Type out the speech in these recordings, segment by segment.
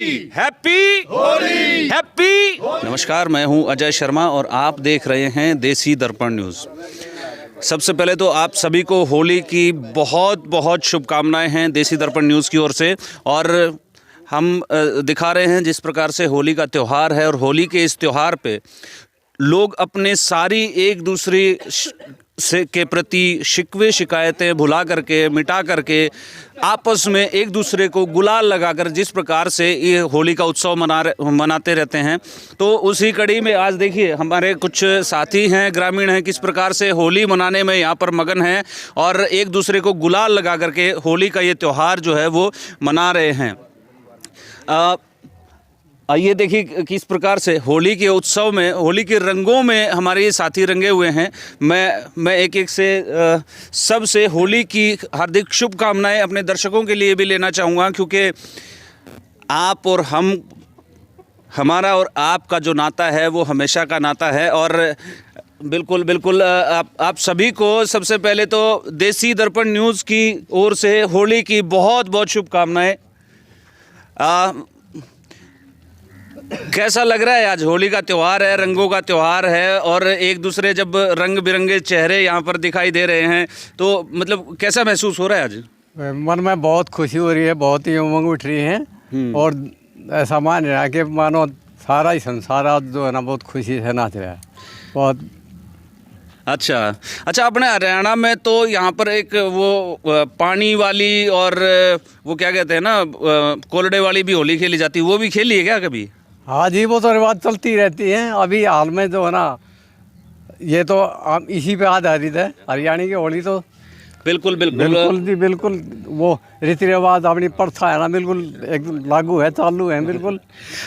Happy Holi, happy. नमस्कार, मैं हूं अजय शर्मा और आप देख रहे हैं देसी दर्पण न्यूज़। सबसे पहले तो आप सभी को होली की बहुत बहुत शुभकामनाएं हैं देसी दर्पण न्यूज़ की ओर से। और हम दिखा रहे हैं जिस प्रकार से होली का त्यौहार है और होली के इस त्यौहार पे लोग अपने सारी एक दूसरे से के प्रति शिकवे शिकायतें भुला करके, मिटा करके आपस में एक दूसरे को गुलाल लगाकर जिस प्रकार से ये होली का उत्सव मनाते रहते हैं, तो उसी कड़ी में आज देखिए हमारे कुछ साथी हैं, ग्रामीण हैं, किस प्रकार से होली मनाने में यहाँ पर मगन हैं और एक दूसरे को गुलाल लगा करके होली का ये त्यौहार जो है वो मना रहे हैं। ये देखिए किस प्रकार से होली के उत्सव में, होली के रंगों में हमारे ये साथी रंगे हुए हैं। मैं एक एक से सबसे होली की हार्दिक शुभकामनाएं अपने दर्शकों के लिए भी लेना चाहूँगा, क्योंकि आप और हम, हमारा और आपका जो नाता है वो हमेशा का नाता है। और बिल्कुल बिल्कुल आप सभी को सबसे पहले तो देसी दर्पण न्यूज़ की ओर से होली की बहुत बहुत शुभकामनाएं। कैसा लग रहा है? आज होली का त्यौहार है, रंगों का त्यौहार है और एक दूसरे जब रंग बिरंगे चेहरे यहाँ पर दिखाई दे रहे हैं तो मतलब कैसा महसूस हो रहा है आज? मन में बहुत खुशी हो रही है, बहुत ही उमंग उठ रही है और ऐसा मान रहा है कि मानो सारा ही संसार आज जो है ना बहुत खुशी से नाच रहा है। बहुत अच्छा, अपने हरियाणा में तो यहाँ पर एक वो पानी वाली और वो क्या कहते हैं ना, कोल्डे वाली भी होली खेली जाती है, वो भी खेली है क्या कभी? हाँ जी, वो तो रिवाज चलती रहती है। अभी हाल में जो है ना ये तो इसी पे आधारित है, हरियाणा की होली तो बिल्कुल जी बिल्कुल वो रीति रिवाज अपनी प्रथा है ना, बिल्कुल एकदम लागू है, चालू है बिल्कुल।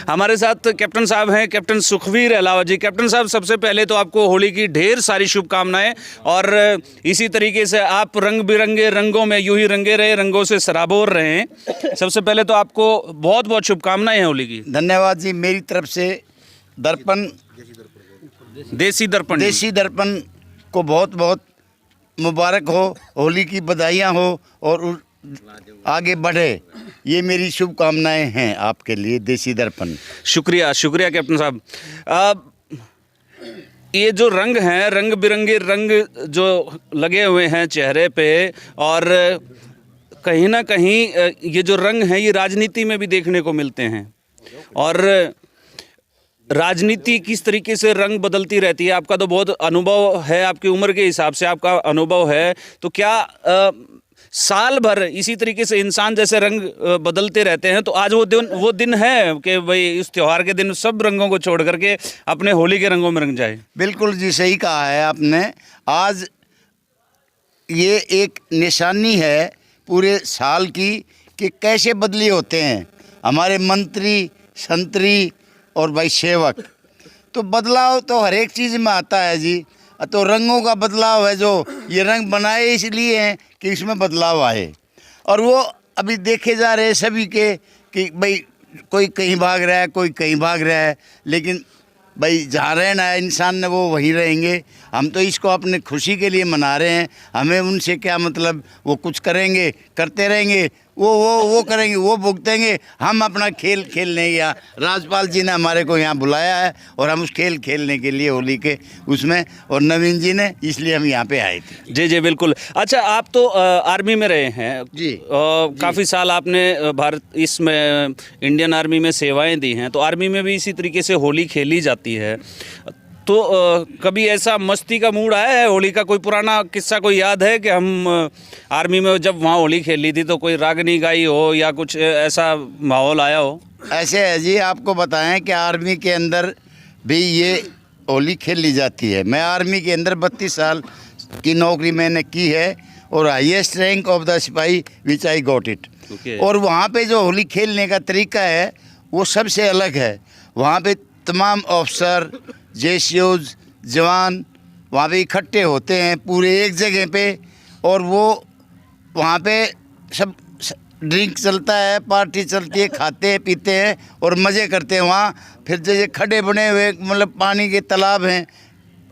हमारे साथ कैप्टन साहब हैं, कैप्टन सुखवीर अलावा जी। कैप्टन साहब, सबसे पहले तो आपको होली की ढेर सारी शुभकामनाएं और इसी तरीके से आप रंग बिरंगे रंगों में यूं ही रंगे रहे, रंगों से सराबोर रहे। सबसे पहले तो आपको बहुत बहुत शुभकामनाएं हैं होली की। धन्यवाद जी, मेरी तरफ से दर्पण देसी दर्पण को बहुत बहुत मुबारक हो, होली की बधाइयाँ हो और आगे बढ़े, ये मेरी शुभकामनाएं हैं आपके लिए देसी दर्पण। शुक्रिया कैप्टन साहब। ये जो रंग हैं, रंग बिरंगे रंग जो लगे हुए हैं चेहरे पे, और कहीं ना कहीं ये जो रंग हैं ये राजनीति में भी देखने को मिलते हैं। और राजनीति किस तरीके से रंग बदलती रहती है, आपका तो बहुत अनुभव है, आपकी उम्र के हिसाब से आपका अनुभव है, तो क्या साल भर इसी तरीके से इंसान जैसे रंग बदलते रहते हैं? तो आज वो दिन है कि भाई इस त्यौहार के दिन सब रंगों को छोड़ करके अपने होली के रंगों में रंग जाए। बिल्कुल जी, सही कहा है आपने। आज ये एक निशानी है पूरे साल की कि कैसे बदली होते हैं हमारे मंत्री, संतरी और भाई सेवक। तो बदलाव तो हर एक चीज़ में आता है जी। तो रंगों का बदलाव है, जो ये रंग बनाए इसलिए हैं कि इसमें बदलाव आए। और वो अभी देखे जा रहे हैं सभी के कि भाई कोई कहीं भाग रहा है, कोई कहीं भाग रहा है, लेकिन भाई जहाँ रहना है इंसान ने वो वहीं रहेंगे। हम तो इसको अपने खुशी के लिए मना रहे हैं, हमें उनसे क्या मतलब। वो कुछ करेंगे, करते रहेंगे, वो करेंगे, वो भुगतेंगे। हम अपना खेल खेलने, या राज्यपाल जी ने हमारे को यहाँ बुलाया है और हम उस खेल खेलने के लिए होली के उसमें, और नवीन जी ने, इसलिए हम यहाँ पे आए थे। जी बिल्कुल। अच्छा, आप तो आर्मी में रहे हैं जी, काफ़ी साल आपने भारत इसमें इंडियन आर्मी में सेवाएं दी हैं, तो आर्मी में भी इसी तरीके से होली खेली जाती है। तो कभी ऐसा मस्ती का मूड आया है? होली का कोई पुराना किस्सा कोई याद है कि हम आर्मी में जब वहाँ होली खेली थी तो कोई रागनी गाई हो या कुछ ऐसा माहौल आया हो? ऐसे है जी, आपको बताएं कि आर्मी के अंदर भी ये होली खेली जाती है। मैं आर्मी के अंदर 32 साल की नौकरी मैंने की है और हाईएस्ट रैंक ऑफ द सिपाही विच आई गॉट इट। और वहाँ पे जो होली खेलने का तरीका है वो सबसे अलग है। वहाँ पे तमाम अफसर, जेसीओज, जवान वहाँ पे इकट्ठे होते हैं पूरे एक जगह पे, और वो वहाँ पे सब ड्रिंक चलता है, पार्टी चलती है, खाते हैं, पीते हैं और मज़े करते हैं वहाँ। फिर जैसे खड्डे बने हुए मतलब पानी के तालाब हैं,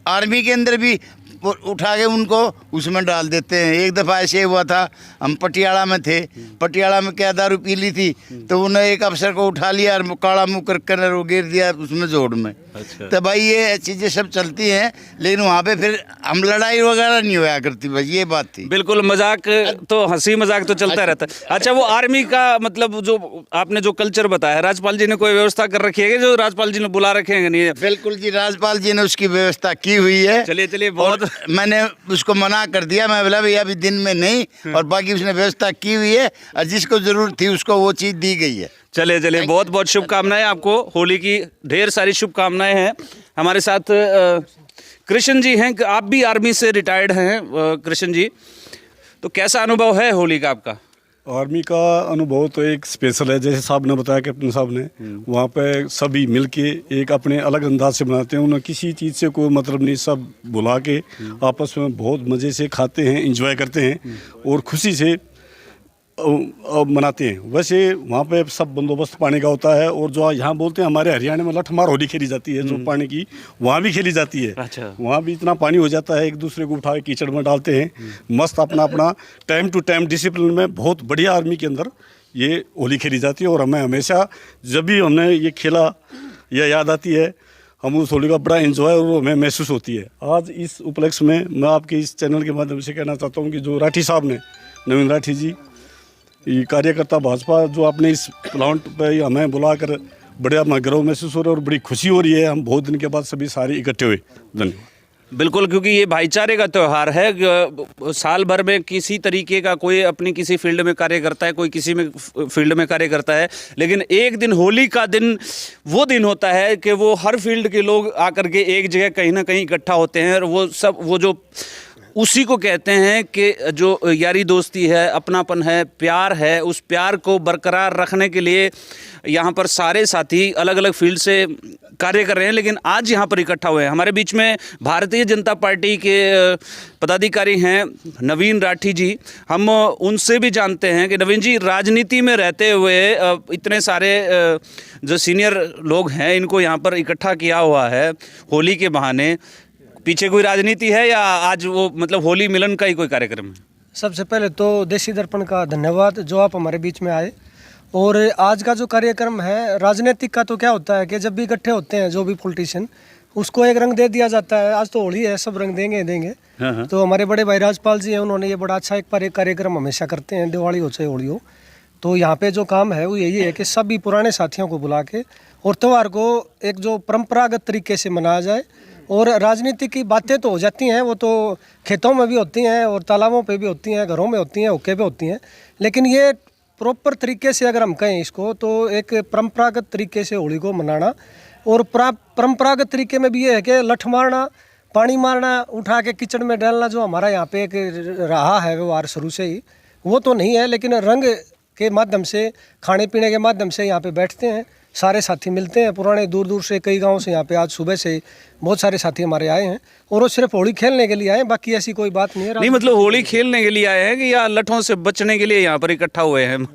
आर्मी के अंदर भी उठा के उनको उसमें डाल देते हैं। एक दफ़ा ऐसे हुआ था, हम पटियाला में थे, पटियाला में क्या दारू पी ली थी, तो उन्होंने एक अफसर को उठा लिया और काला मुँह कर वो गिर दिया उसमें जोड़ में। अच्छा। तो भाई ये चीज़ें सब चलती हैं, लेकिन वहाँ पे फिर हम लड़ाई वगैरह नहीं होया करती, बस ये बात थी। बिल्कुल, मजाक तो हंसी मजाक तो चलता रहता है। अच्छा, वो आर्मी का मतलब जो आपने जो कल्चर बताया, राज्यपाल जी ने कोई व्यवस्था कर रखी है जो राज्यपाल जी ने बुला रखे हैं नहीं? बिल्कुल जी, राज्यपाल जी ने उसकी व्यवस्था की हुई है। चलिए बहुत। मैंने उसको मना कर दिया, मैं बोला भैया अभी दिन में नहीं, और बाकी उसने व्यवस्था की हुई है और जिसको जरूरत थी उसको वो चीज़ दी गई है। चलिए बहुत बहुत शुभकामनाएं आपको, होली की ढेर सारी शुभकामनाएं हैं। हमारे साथ कृष्ण जी हैं, आप भी आर्मी से रिटायर्ड हैं कृष्ण जी, तो कैसा अनुभव है होली का आपका? आर्मी का अनुभव तो एक स्पेशल है, जैसे साहब ने बताया, कैप्टन साहब ने, वहाँ पे सभी मिलके एक अपने अलग अंदाज से बनाते हैं। उन्हें किसी चीज़ से कोई मतलब नहीं, सब बुला के आपस में बहुत मज़े से खाते हैं, एंजॉय करते हैं और खुशी से मनाते हैं। वैसे वहाँ पे सब बंदोबस्त पानी का होता है, और जो यहाँ बोलते हैं हमारे हरियाणा में लठमार होली खेली जाती है, जो पानी की वहाँ भी खेली जाती है। अच्छा। वहाँ वहाँ भी इतना पानी हो जाता है, एक दूसरे को उठा के कीचड़ में डालते हैं, मस्त अपना अपना टाइम टू टाइम डिसिप्लिन में बहुत बढ़िया आर्मी के अंदर ये होली खेली जाती है। और हमें हमेशा जब भी हमने ये खेला यह याद आती है, हम उस होली का बड़ा एंजॉय और हमें महसूस होती है। आज इस उपलक्ष्य में मैं आपके इस चैनल के माध्यम से कहना चाहता हूँ कि जो राठी साहब ने, नवीन राठी जी, ये कार्यकर्ता भाजपा, जो आपने इस प्लांट पे हमें बुलाकर बड़ा हमें गर्व महसूस हो रहा है और बड़ी खुशी हो रही है। हम बहुत दिन के बाद सभी सारे इकट्ठे हुए। धन्यवाद। बिल्कुल, क्योंकि ये भाईचारे का त्यौहार है। साल भर में किसी तरीके का कोई अपनी किसी फील्ड में कार्य करता है, कोई किसी में फील्ड में कार्य करता है, लेकिन एक दिन होली का दिन वो दिन होता है कि वो हर फील्ड के लोग आकर के एक जगह कहीं ना कहीं इकट्ठा होते हैं, और वो जो उसी को कहते हैं कि जो यारी दोस्ती है, अपनापन है, प्यार है, उस प्यार को बरकरार रखने के लिए यहाँ पर सारे साथी अलग अलग फील्ड से कार्य कर रहे हैं, लेकिन आज यहाँ पर इकट्ठा हुए हैं। हमारे बीच में भारतीय जनता पार्टी के पदाधिकारी हैं नवीन राठी जी। हम उनसे भी जानते हैं कि नवीन जी, राजनीति में रहते हुए इतने सारे जो सीनियर लोग हैं, इनको यहाँ पर इकट्ठा किया हुआ है होली के बहाने, पीछे कोई राजनीति है या आज वो मतलब होली मिलन का ही कोई कार्यक्रम है? सबसे पहले तो देसी दर्पण का धन्यवाद जो आप हमारे बीच में आए। और आज का जो कार्यक्रम है, राजनीतिक का तो क्या होता है कि जब भी इकट्ठे होते हैं जो भी पॉलिटिशियन, उसको एक रंग दे दिया जाता है। आज तो होली है, सब रंग देंगे। हाँ। तो हमारे बड़े भाई राजपाल जी हैं, उन्होंने ये बड़ा अच्छा एक कार्यक्रम हमेशा करते हैं, दिवाली हो चाहे होली हो। तो यहाँ पे जो काम है वो यही है कि सभी पुराने साथियों को बुला के और त्यौहार को एक जो परंपरागत तरीके से मनाया जाए। और राजनीति की बातें तो हो जाती हैं, वो तो खेतों में भी होती हैं और तालाबों पे भी होती हैं, घरों में होती हैं, होके पे होती हैं, लेकिन ये प्रॉपर तरीके से अगर हम कहें इसको, तो एक परंपरागत तरीके से होली को मनाना। और परंपरागत तरीके में भी ये है कि लठ मारना, पानी मारना, उठा के किचड़ में डालना, जो हमारा यहाँ पे एक रहा है व्यवहार शुरू से ही, वो तो नहीं है। लेकिन रंग के माध्यम से, खाने पीने के माध्यम से यहाँ पे बैठते हैं, सारे साथी मिलते हैं। पुराने दूर दूर से कई गांव से यहाँ पे आज सुबह से बहुत सारे साथी हमारे आए हैं, और वो सिर्फ होली खेलने के लिए आए हैं, बाकी ऐसी कोई बात नहीं है। नहीं, मतलब होली खेलने के लिए आए हैं कि या लठों से बचने के लिए यहाँ पर इकट्ठा हुए हैं?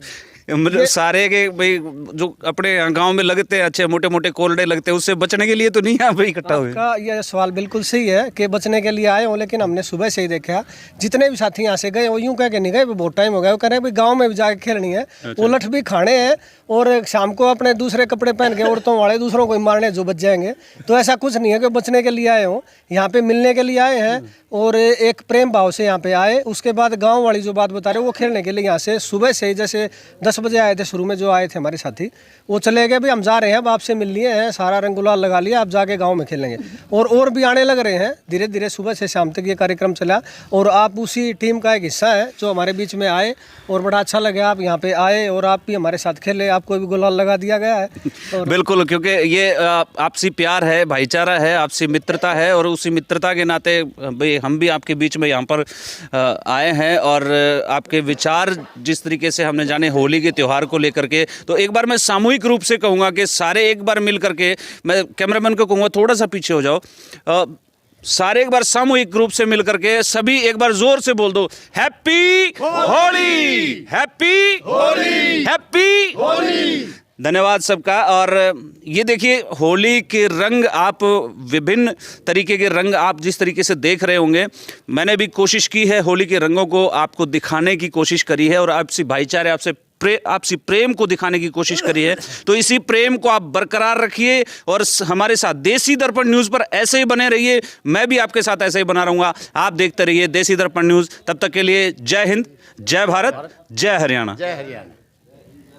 मतलब सारे के भाई जो अपने गांव में लगते हैं अच्छे मोटे मोटे कोल्डे लगते हैं, उससे बचने के लिए तो नहीं यहाँ पे इकट्ठा हुए? आपका यह सवाल बिल्कुल सही है कि बचने के लिए आए हो, लेकिन हमने सुबह से ही देखा जितने भी साथी यहाँ से गए वो यूँ कह के नहीं गए बहुत टाइम हो गया, वो कह रहे हैं भाई गाँव में भी जाके खेलनी है। वो लठ भी खाने हैं और शाम को अपने दूसरे कपड़े पहन के औरतों वाले दूसरों को मारने जो बच जाएंगे। तो ऐसा कुछ नहीं है कि बचने के लिए आए हो, यहाँ पे मिलने के लिए आए हैं और एक प्रेम भाव से यहाँ पे आए। उसके बाद गाँव वाली जो बात बता रहे हो, वो खेलने के लिए यहाँ से सुबह से ही, जैसे 10 बजे आए थे शुरू में जो आए थे हमारे साथी, वो चले गए, भी हम जा रहे हैं, अब आपसे मिल लिए हैं, सारा रंग गुलाल लगा लिया, आप जाके गांव में खेलेंगे। और भी आने लग रहे हैं धीरे धीरे, सुबह से शाम तक ये कार्यक्रम चला। और आप उसी टीम का एक हिस्सा है जो हमारे बीच में आए, और बड़ा अच्छा लगा आप यहाँ पे आए और आप भी हमारे साथ खेले, आपको भी गुलाल लगा दिया गया है। बिल्कुल, क्योंकि ये आपसी प्यार है, भाईचारा है, आपसी मित्रता है, और उसी मित्रता के नाते भाई हम भी आपके बीच में यहाँ पर आए हैं। और आपके विचार जिस तरीके से हमने जाने होली के त्यौहार को लेकर के, तो एक बार मैं सामूहिक रूप से कहूँगा कि सारे एक बार मिल करके, मैं कैमरामैन को कहूँगा थोड़ा सा पीछे हो जाओ, सारे एक बार सामूहिक रूप से मिल करके सभी एक बार जोर से बोल दो, happy Holi, happy Holi, happy Holi. धन्यवाद सबका। और ये देखिए होली के रंग, आप विभिन्न तरीके के रंग आप जिस तरीके से देख रहे होंगे, मैंने भी कोशिश की है होली के रंगों को आपको दिखाने की कोशिश करी है और आपसी भाईचारे, आपसी प्रेम को दिखाने की कोशिश करी है। तो इसी प्रेम को आप बरकरार रखिए और हमारे साथ देसी दर्पण न्यूज़ पर ऐसे ही बने रहिए। मैं भी आपके साथ ऐसे ही बना रहूँगा। आप देखते रहिए देसी दर्पण न्यूज़। तब तक के लिए जय हिंद, जय भारत, जय हरियाणा। जय हरियाणा।